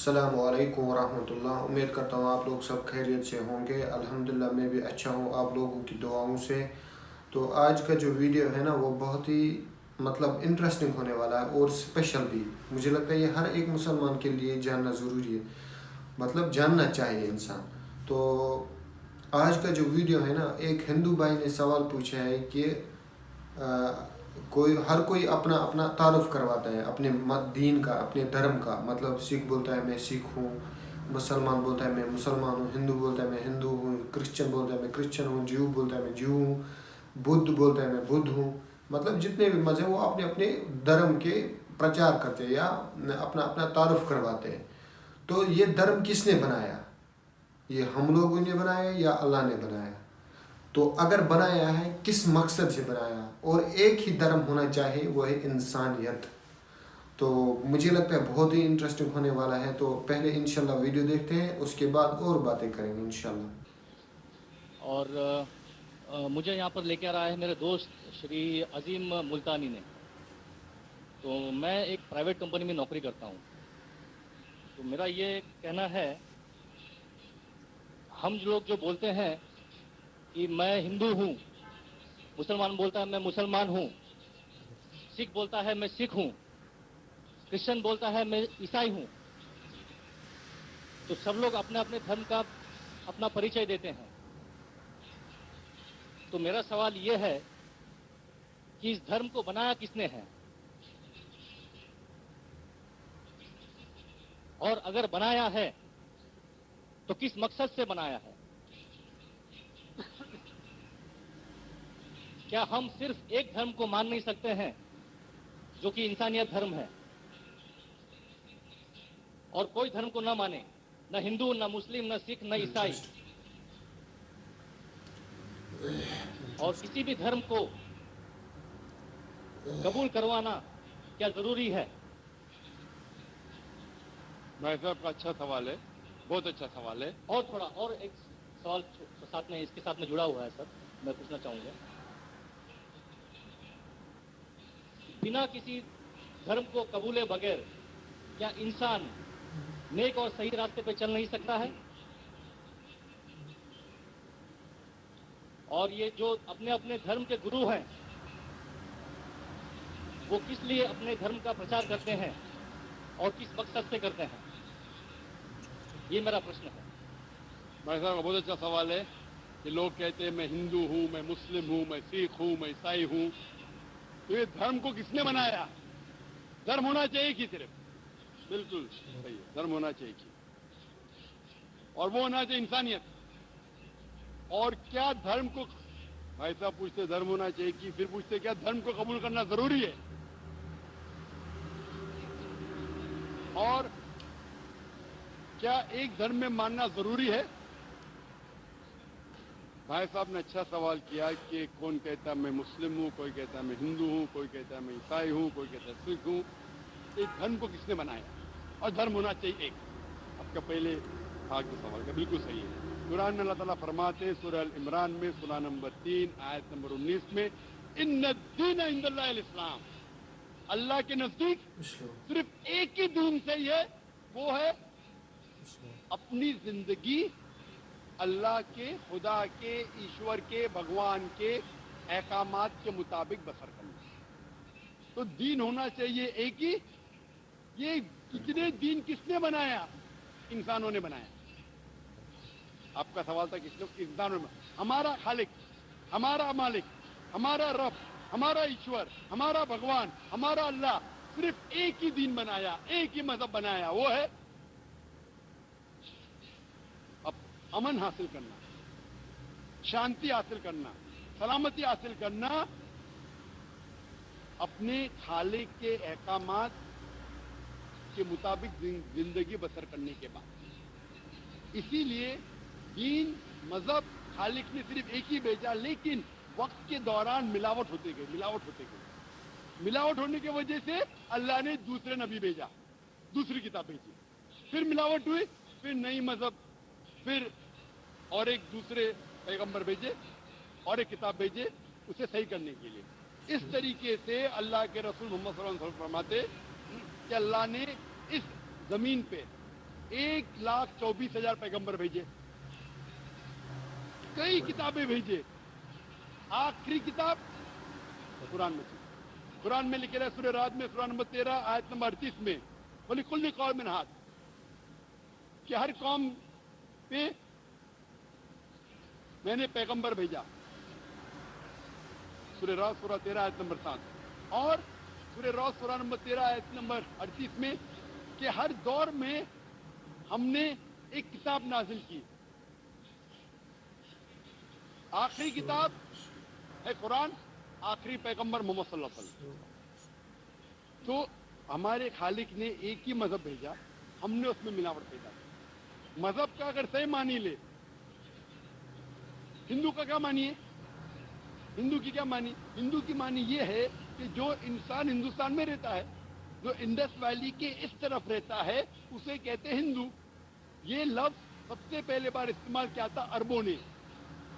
السلام علیکم ورحمۃ اللہ. امید کرتا ہوں آپ لوگ سب خیریت سے ہوں گے. الحمدللہ میں بھی اچھا ہوں آپ لوگوں کی دعاؤں سے. تو آج کا جو ویڈیو ہے نا وہ بہت ہی انٹرسٹنگ ہونے والا ہے اور اسپیشل بھی. مجھے لگتا ہے یہ ہر ایک مسلمان کے لیے جاننا ضروری ہے, جاننا چاہیے انسان. تو آج کا جو ویڈیو ہے نا, ایک ہندو بھائی نے سوال پوچھا ہے کہ ہر کوئی اپنا اپنا تعارف کرواتا ہے اپنے دین کا, اپنے دھرم کا. سکھ بولتا ہے میں سکھ ہوں, مسلمان بولتا ہے میں مسلمان ہوں, ہندو بولتا ہے میں ہندو ہوں, کرسچن بولتا ہے میں کرسچن ہوں, جیو بولتا ہے میں جیو ہوں, بدھ بولتا ہے میں بدھ ہوں. جتنے بھی مذہب وہ اپنے اپنے دھرم کے پرچار کرتے ہیں یا اپنا اپنا تعارف کرواتے ہیں. تو یہ دھرم کس نے بنایا؟ یہ ہم لوگوں نے بنایا یا اللہ نے بنایا؟ تو اگر بنایا ہے کس مقصد سے بنایا؟ اور ایک ہی دھرم ہونا چاہیے, وہ ہے انسانیت. تو مجھے لگتا ہے بہت ہی انٹرسٹنگ ہونے والا ہے. تو پہلے انشاءاللہ ویڈیو دیکھتے ہیں, اس کے بعد اور باتیں کریں گے انشاءاللہ. اور مجھے یہاں پر لے کے آ رہا ہے میرے دوست شری عظیم ملتانی نے. تو میں ایک پرائیویٹ کمپنی میں نوکری کرتا ہوں. تو میرا یہ کہنا ہے, ہم لوگ جو بولتے ہیں کہ میں ہندو ہوں, مسلمان بولتا ہے میں مسلمان ہوں, سکھ بولتا ہے میں سکھ ہوں, کرسچن بولتا ہے میں عیسائی ہوں. تو سب لوگ اپنے اپنے دھرم کا اپنا پریچے دیتے ہیں. تو میرا سوال یہ ہے کہ اس دھرم کو بنایا کس نے ہے, اور اگر بنایا ہے تو کس مقصد سے بنایا ہے؟ کیا ہم صرف ایک دھرم کو مان نہیں سکتے ہیں جو کہ انسانیت دھرم ہے, اور کوئی دھرم کو نہ مانے, نہ ہندو, نہ مسلم, نہ سکھ, نہ عیسائی, اور کسی بھی دھرم کو قبول کروانا کیا ضروری ہے؟ بھائی صاحب کا اچھا سوال ہے, بہت اچھا سوال ہے. اور تھوڑا اور ایک سوال ساتھ میں اس کے ساتھ میں جڑا ہوا ہے سر, میں پوچھنا چاہوں گا. بنا کسی دھرم کو قبولے بغیر کیا انسان نیک اور صحیح راستے پہ چل نہیں سکتا ہے؟ اور یہ جو اپنے اپنے دھرم کے گرو ہیں, وہ کس لیے اپنے دھرم کا پرچار کرتے ہیں اور کس مقصد سے کرتے ہیں؟ یہ میرا پرشن ہے. بھائی صاحب کا بہت اچھا سوال ہے کہ لوگ کہتے ہیں میں ہندو ہوں, میں مسلم ہوں, میں سکھ ہوں, میں عیسائی ہوں. تو یہ دھرم کو کس نے بنایا؟ دھرم ہونا چاہیے کہ صرف, بالکل صحیح ہے, دھرم ہونا چاہیے کہ, اور وہ ہونا چاہیے انسانیت. اور کیا دھرم کو, بھائی صاحب پوچھتے دھرم ہونا چاہیے کہ, پھر پوچھتے کیا دھرم کو قبول کرنا ضروری ہے؟ اور کیا ایک دھرم میں ماننا ضروری ہے؟ بھائی صاحب نے اچھا سوال کیا کہ کون کہتا ہے میں مسلم ہوں, کوئی کہتا ہے میں ہندو ہوں, کوئی کہتا ہے میں عیسائی ہوں, کوئی کہتا ہے سکھ ہوں. ایک دھرم کو کس نے بنایا؟ اور دھرم ہونا چاہیے ایک. آپ کا پہلے بھاگ کے سوال کا بالکل صحیح ہے. قرآن میں اللہ تعالیٰ فرماتے سورہ العمران میں سورہ نمبر 3 آیت نمبر 19 میں, ان الدین عند اللہ الاسلام, اللہ کے نزدیک صرف ایک ہی دین صحیح ہے, وہ ہے اپنی زندگی اللہ کے, خدا کے, ایشور کے, بھگوان کے احکامات کے مطابق بسر کرنا. تو دین ہونا چاہیے ایک ہی. یہ کتنے دین کس نے بنایا؟ انسانوں نے بنایا. آپ کا سوال تھا کس نے, انسانوں نے. ہمارا خالق, ہمارا مالک, ہمارا رب, ہمارا ایشور, ہمارا بھگوان, ہمارا اللہ صرف ایک ہی دین بنایا, ایک ہی مذہب بنایا, وہ ہے امن حاصل کرنا, شانتی حاصل کرنا, سلامتی حاصل کرنا, اپنے خالق کے احکامات کے مطابق زندگی بسر کرنے کے بعد. اسی لیے دین, مذہب, خالق نے صرف ایک ہی بھیجا, لیکن وقت کے دوران ملاوٹ ہوتے گئے, ملاوٹ ہونے کی وجہ سے اللہ نے دوسرے نبی بھیجا, دوسری کتاب بھیجی, پھر ملاوٹ ہوئی, پھر نئی مذہب, پھر اور ایک دوسرے پیغمبر بھیجے, اور ایک کتاب بھیجے اسے صحیح کرنے کے لیے. اس طریقے سے اللہ کے رسول محمد صلی اللہ علیہ وسلم فرماتے کہ اللہ نے اس زمین پہ 1,24,000 पैगंबर भेजे, कई किताबें भेजे, आखिरी किताब कुरान में थी। कुरान में लिखे रहे सूरह राद में सूरह नंबर 13 आयत नंबर 38 में बोली कुल्ली कौम में हाथ कि हर कौम पे मैंने पैगंबर भेजा। सूरह राद सूरह 13 आयत नंबर 7 और सूरह राद सूरह नंबर 13 आयत नंबर 38 में कि हर दौर में हमने एक किताब नाजिल की। आखिरी किताब है कुरान, आखिरी पैगंबर मोहम्मद सल्लल्लाहु अलैहि वसल्लम। तो हमारे खालिक ने एक ही मजहब भेजा, हमने उसमें मिलावट पैदा की। मजहब का अगर सही मानी ले, हिंदू का क्या मानिए, हिंदू की क्या मानी? हिंदू की मानी ये है कि जो इंसान हिंदुस्तान में रहता है, जो इंडस वैली के इस तरफ रहता है, उसे कहते हैं हिंदू। ये लफ्ज सबसे पहले बार इस्तेमाल किया था अरबों ने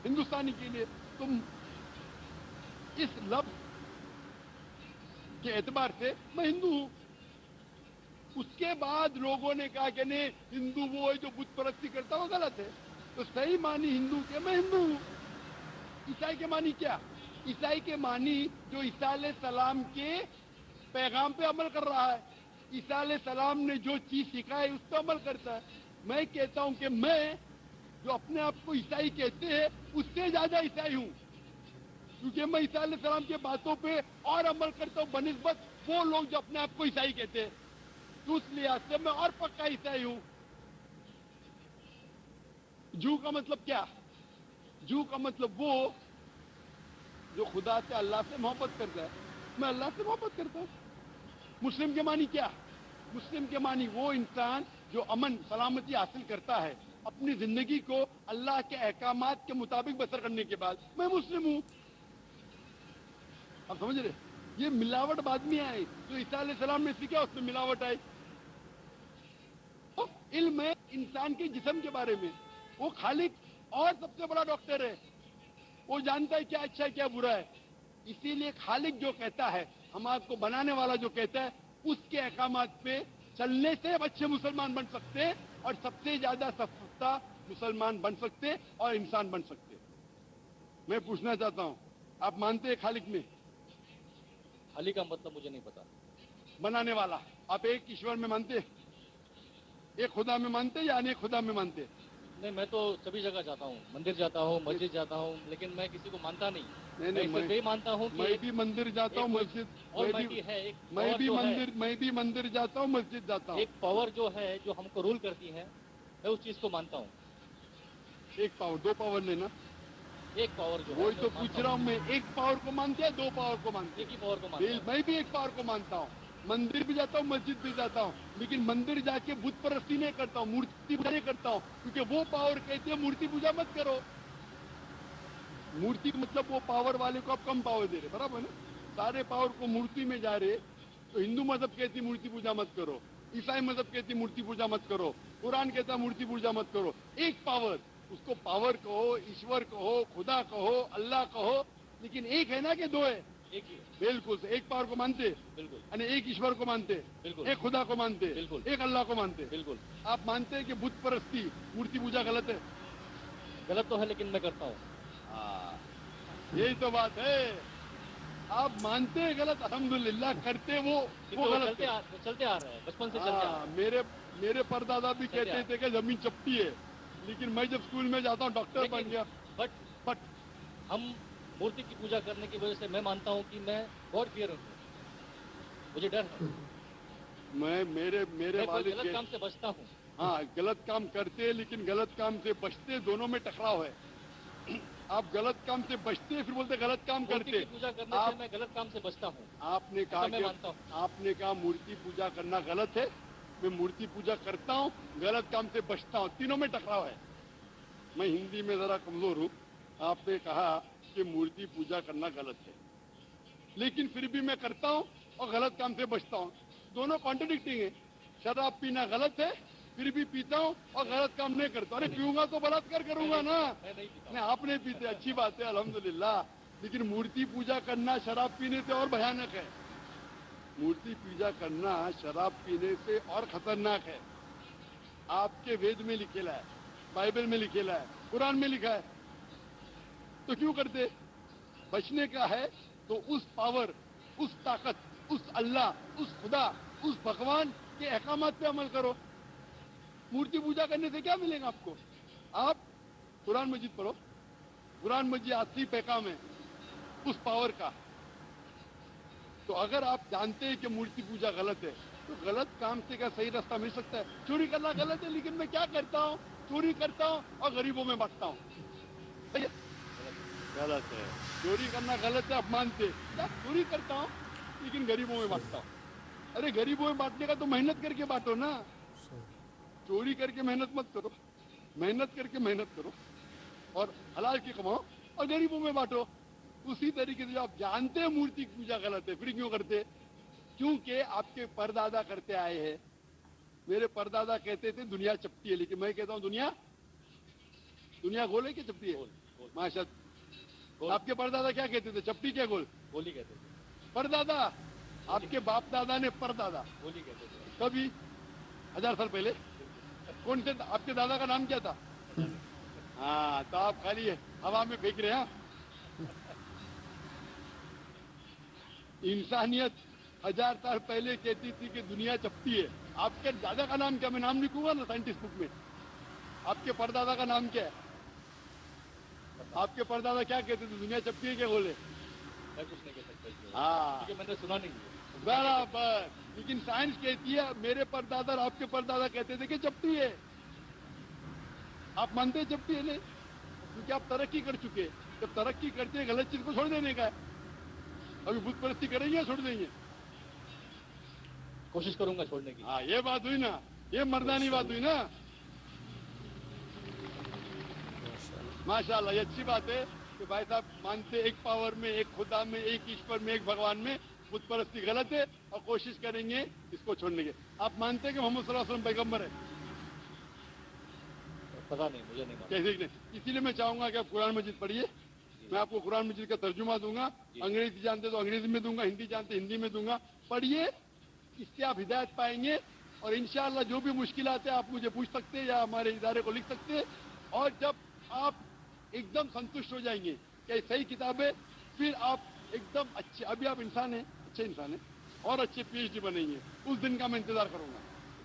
हिंदुस्तानी के लिए। तुम इस लफ्ज के एतबार से मैं हिंदू हूं। उसके बाद लोगों ने कहा कि नहीं, हिंदू वो है जो बुत परस्ती करता, वो गलत है। तो सही मानी हिंदू के मैं हिंदू हूं। ईसाई के मानी क्या? ईसाई के मानी जो ईसा अलैहिस्सलाम के पैगाम पे अमल कर रहा है, ईसा अलैहिस्सलाम ने जो चीज सिखाई उस पर अमल करता है। मैं कहता हूं कि मैं जो अपने आप को ईसाई कहते हैं उससे ज्यादा ईसाई हूं, क्योंकि मैं ईसा अलैहिस्सलाम के बातों पे और अमल करता हूं बनिस्बत वो लोग जो अपने आप को ईसाई कहते हैं। तो उस लिहाज से मैं और पक्का ईसाई हूं। जू का मतलब क्या? जू का मतलब वो जो खुदा से अल्लाह से मोहब्बत करता है। मैं अल्लाह से मोहब्बत करता हूं। मुस्लिम के मानी क्या? मुस्लिम के मानी वो इंसान जो अमन सलामती हासिल करता है अपनी जिंदगी को अल्लाह के अहकामात के मुताबिक बसर करने के बाद। मैं मुस्लिम हूं। आप समझ रहे? ये मिलावट बाद में आई, जो ईसा अलैहिस्सलाम ने सीखा उसमें मिलावट आई। तो इल्म है इंसान के जिस्म के बारे में। वो खालिक और सबसे बड़ा डॉक्टर है, वो जानता है क्या अच्छा है क्या बुरा है। इसीलिए खालिक जो कहता है, हमारे को बनाने वाला जो कहता है, उसके अहकामात पे चलने से अच्छे मुसलमान बन सकते हैं और सबसे ज्यादा सफलता मुसलमान बन सकते हैं और इंसान बन सकते हैं। मैं पूछना चाहता हूं, आप मानते हैं खालिक में? खालिक का मतलब मुझे नहीं पता। बनाने वाला। आप एक ईश्वर में मानते हैं? एक खुदा में मानते हैं या अनेक खुदा में मानते हैं? नहीं, मैं तो सभी जगह जाता हूँ, मंदिर जाता हूँ, मस्जिद जाता हूँ, लेकिन मैं किसी को मानता नहीं। नहीं, मैं सिर्फ यही मानता हूँ कि मैं भी मंदिर जाता हूँ, मस्जिद और मैं भी है एक मैं power भी जो है, मंदिर मैं भी मंदिर जाता हूँ, मस्जिद जाता हूँ। एक पावर जो है जो हमको रूल करती है, मैं उस चीज को मानता हूँ। एक पावर, दो पावर लेना। एक पावर जो वही है, तो मैं पूछ मानता रहा हूँ मैं, एक पावर को मानते हैं, दो पावर को मानते एक हैं? ही पावर को मानता हूँ। मैं भी एक पावर को मानता हूँ। मंदिर भी जाता हूँ, मस्जिद भी जाता हूँ, लेकिन मंदिर जाके बुत परस्ती नहीं करता हूँ, मूर्ति पूजा नहीं करता हूँ, क्योंकि वो पावर कहती है मूर्ति पूजा मत करो। मूर्ति मतलब वो पावर वाले को आप कम पावर दे रहे, बराबर ना? सारे पावर को मूर्ति में जा रहे। तो हिंदू मजहब कहती मूर्ति पूजा मत करो, ईसाई मजहब कहती मूर्ति पूजा मत करो, कुरान कहता मूर्ति पूजा मत करो। एक पावर, उसको पावर कहो, ईश्वर कहो, खुदा कहो, अल्लाह कहो, लेकिन एक है ना कि दो है? एक ही है। बिल्कुल से एक पावर को मानते, बिल्कुल यानी एक ईश्वर को मानते, बिल्कुल, एक खुदा को मानते, बिल्कुल, एक अल्लाह को मानते। बिल्कुल। आप मानते हैं कि बुत परस्ती मूर्ति पूजा गलत है? गलत तो है, लेकिन मैं करता हूँ। यही तो बात है। आप मानते हैं गलत, अल्हम्दुलिल्लाह, करते वो गलत चलते आ रहा है, बचपन से चलते आ रहा है। मेरे परदादा भी कहते थे कि जमीन चपटी है, लेकिन मैं जब स्कूल में जाता हूँ डॉक्टर बन गया। बट हम मूर्ति की पूजा करने की वजह से मैं मानता हूँ कि मैं गॉड फियर हूँ, मुझे डर है। मेरे मैं कोई वालिद गलत काम से बचता हूँ। हाँ, गलत काम करते हैं, लेकिन गलत काम से बचते, दोनों में टकराव है। आप गलत काम से बचते फिर बोलते गलत काम मूर्ति करते। की पूजा करने से मैं गलत काम से बचता हूँ। आपने कहा मैं कि मानता हूँ। आपने कहा मूर्ति पूजा करना गलत है, मैं मूर्ति पूजा करता हूँ, गलत काम से बचता हूँ, तीनों में टकराव है। मैं हिंदी में जरा कमजोर हूँ। आपने कहा कि मूर्ति पूजा करना गलत है, लेकिन फिर भी मैं करता हूँ और गलत काम से बचता हूँ, दोनों कॉन्ट्रडिक्टिंग है। शराब पीना गलत है, फिर भी पीता हूँ और गलत काम नहीं करता। अरे पीऊंगा तो बलात्कार करूंगा ना। नहीं, आप नहीं पीते, अच्छी बात है, अल्हम्दुलिल्लाह, लेकिन मूर्ति पूजा करना शराब पीने से और भयानक है। मूर्ति पूजा करना शराब पीने से और खतरनाक है। आपके वेद में लिखेला है, बाइबल में लिखेला है, कुरान में लिखा है, तो क्यों करते? बचने का है तो उस पावर, उस ताकत, उस अल्लाह, उस खुदा, उस भगवान के अहकामात पे अमल करो। मूर्ति पूजा करने से क्या मिलेगा आपको? आप कुरान मजीद पढ़ो, कुरान मजीद असली पैगाम है उस पावर का। तो अगर आप जानते हैं कि मूर्ति पूजा गलत है, तो गलत काम से क्या सही रास्ता मिल सकता है? चोरी करना गलत है, लेकिन मैं क्या करता हूँ? चोरी करता हूँ और गरीबों में बांटता हूँ। गलत है। चोरी करना गलत है, आप मानते? क्या चोरी करता हूँ लेकिन गरीबों में बांटता हूँ? अरे गरीबों में बांटने का तो मेहनत करके बांटो ना, चोरी करके मेहनत मत करो। मेहनत करके मेहनत करो और हलाल की कमाओ और गरीबों में बांटो। उसी तरीके से जो आप जानते हैं मूर्ति की पूजा गलत है, फिर क्यों करते? क्योंकि आपके परदादा करते आए हैं। मेरे परदादा कहते थे दुनिया चपटी है, लेकिन मैं कहता हूँ दुनिया गोल है कि चपटी है? माशाअल्लाह। आपके परदादा क्या कहते थे? चपटी क्या गोल? गोली कहते थे। परदादा, आपके बाप दादा ने परदादा गोली कहते थे। कभी 1000 साल पहले कौन थे? आपके दादा का नाम क्या था? हाँ, तो आप खाली हवा में फेंक रहे हैं। इंसानियत 1000 साल पहले कहती थी कि दुनिया चपटी है। आपके दादा का नाम क्या? मैं नाम लिखूंगा ना साइंटिस्ट बुक में। आपके परदादा का नाम क्या है? आपके परदादा क्या कहते थे? दुनिया चपटी है क्या गोल है? मैं कुछ नहीं कह सकता, हाँ, क्योंकि मैंने सुना नहीं है। बराबर। लेकिन साइंस कहती है मेरे परदादा और आपके परदादा कहते थे कि चपटी है। आप मानते हैं चपटी है? नहीं, क्योंकि आप तरक्की कर चुके हैं। जब तरक्की करते हैं गलत चीज को छोड़ देने का है। अभी बुत परस्ती करेंगे या छोड़ देंगे? कोशिश करूंगा छोड़ने की। हाँ, ये बात हुई ना, ये मर्दानी बात हुई ना। माशाल्लाह, ये अच्छी बात है कि भाई साहब मानते एक पावर में, एक खुदा में, एक ईश्वर में, एक भगवान में। बुत परस्ती गलत है और कोशिश करेंगे इसको छोड़ने की। आप मानते हैं कि मोहम्मद सल्लल्लाहु अलैहि वसल्लम पैगंबर है? पता नहीं, मुझे नहीं मालूम। कैसे नहीं? इसीलिए मैं चाहूंगा कि आप कुरान मजीद पढ़िए। मैं आपको कुरान मजीद का तर्जुमा दूंगा। अंग्रेजी जानते तो अंग्रेजी में दूंगा, हिंदी जानते हिंदी में दूंगा। पढ़िए, इससे आप हिदायत पाएंगे और इंशाअल्लाह जो भी मुश्किलात है आप मुझे पूछ सकते हैं या हमारे इदारे को लिख सकते हैं। और जब आप एकदम संतुष्ट हो जाएंगे कि सही किताब है, फिर आप एकदम अच्छे, अभी आप इंसान हैं, अच्छे इंसान हैं और अच्छे PhD बनेंगे। उस दिन का मैं इंतजार करूंगा।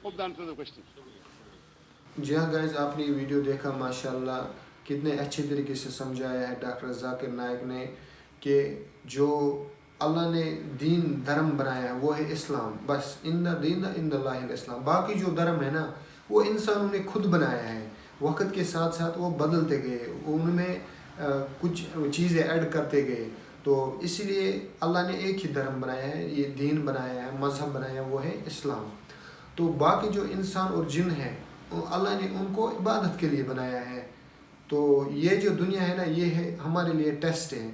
Hope the answer the question. जी हाँ गाइस, आपने ये वीडियो देखा, माशाल्लाह कितने अच्छे तरीके से समझाया है डॉक्टर जाकिर नायक ने कि जो अल्लाह ने दीन धर्म बनाया है वो है इस्लाम। बस इन्ना दीन इंदल्लाहिल इस्लाम। बाकी जो धर्म है ना वो इंसानों ने खुद बनाया है। वक्त के साथ साथ वो बदलते गए, उनमें कुछ चीज़ें ऐड करते गए। तो इसलिए अल्लाह ने एक ही धर्म बनाया है, ये दीन बनाया है, मज़हब बनाया है, वो है इस्लाम। तो बाकी जो इंसान और जिन है अल्लाह ने उनको इबादत के लिए बनाया है। तो ये जो दुनिया है ना, ये है हमारे लिए टेस्ट है।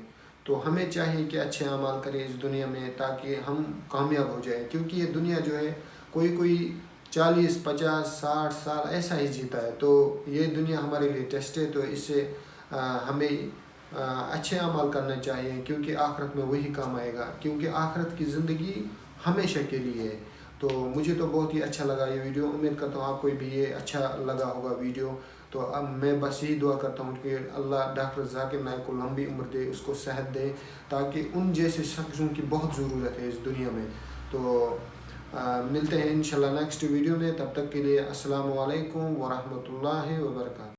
तो हमें चाहिए कि अच्छे अमाल करें इस दुनिया में ताकि हम कामयाब हो जाए। क्योंकि ये दुनिया जो है कोई 40, 50, 60 साल ऐसा ही जीता है। तो ये दुनिया हमारे लिए टेस्ट है। तो इससे हमें अच्छे अमाल करना चाहिए, क्योंकि आखिरत में वही काम आएगा। क्योंकि आखिरत की ज़िंदगी हमेशा के लिए है। तो मुझे तो बहुत ही अच्छा लगा ये वीडियो। उम्मीद करता हूँ आपको भी ये अच्छा लगा होगा वीडियो। तो अब मैं बस यही दुआ करता हूँ कि अल्लाह डॉक्टर जाकिर नायक को लंबी उम्र दे, उसको सेहत दे, ताकि उन जैसे शख्सों की बहुत ज़रूरत है इस दुनिया में। तो मिलते हैं इंशाल्लाह नेक्स्ट वीडियो में। तब तक के लिए अस्सलामु अलैकुम व रहमतुल्लाहि व बरकातहू।